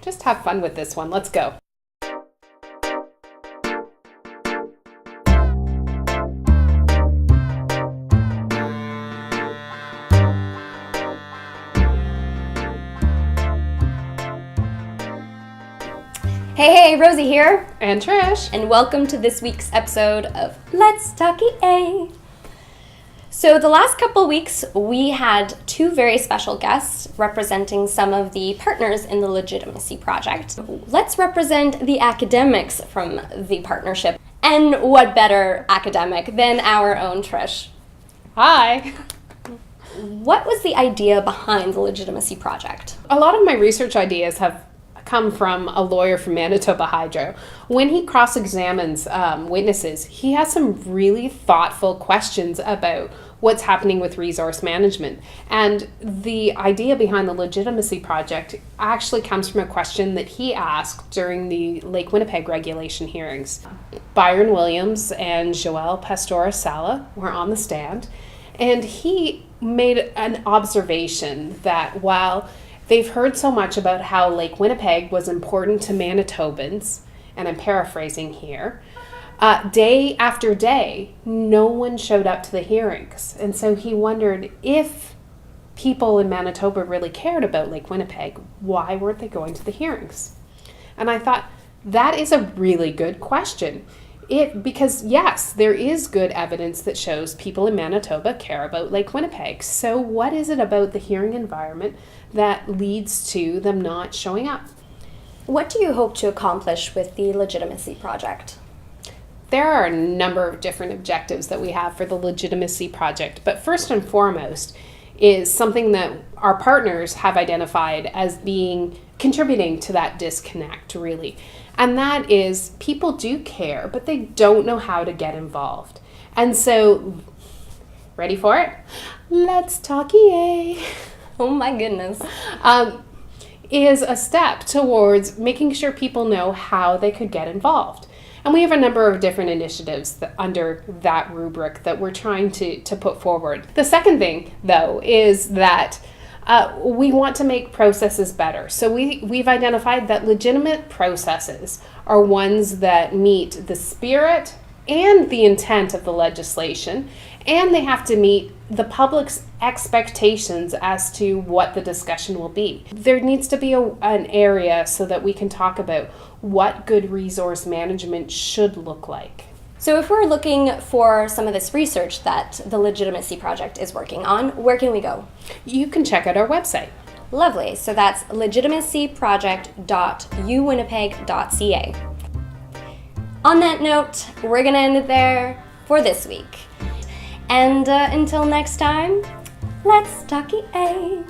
just have fun with this one. Let's go. Hey, Rosie here. And Trish. And welcome to this week's episode of Let's Talk EA. So the last couple weeks, we had two very special guests representing some of the partners in the Legitimacy Project. Let's represent the academics from the partnership. And what better academic than our own Trish? Hi. What was the idea behind the Legitimacy Project? A lot of my research ideas have come from a lawyer from Manitoba Hydro. When he cross-examines witnesses, he has some really thoughtful questions about what's happening with resource management. And the idea behind the Legitimacy Project actually comes from a question that he asked during the Lake Winnipeg regulation hearings. Byron Williams and Joel Pastora-Sala were on the stand, and he made an observation that while they've heard so much about how Lake Winnipeg was important to Manitobans, and I'm paraphrasing here, day after day, no one showed up to the hearings. And so he wondered if people in Manitoba really cared about Lake Winnipeg, why weren't they going to the hearings? And I thought, that is a really good question. Because yes, there is good evidence that shows people in Manitoba care about Lake Winnipeg. So what is it about the hearing environment that leads to them not showing up? What do you hope to accomplish with the Legitimacy Project? There are a number of different objectives that we have for the Legitimacy Project, but first and foremost is something that our partners have identified as being contributing to that disconnect, really. And that is people do care, but they don't know how to get involved. And so, ready for it? Let's talk EA. Oh my goodness. Is a step towards making sure people know how they could get involved. And we have a number of different initiatives under that rubric that we're trying to put forward. The second thing, though, is that we want to make processes better. So we've identified that legitimate processes are ones that meet the spirit and the intent of the legislation, and they have to meet the public's expectations as to what the discussion will be. There needs to be an area so that we can talk about what good resource management should look like. So if we're looking for some of this research that the Legitimacy Project is working on, where can we go? You can check out our website. Lovely. So that's legitimacyproject.uwinnipeg.ca. On that note, we're going to end it there for this week. And until next time, let's talk EA.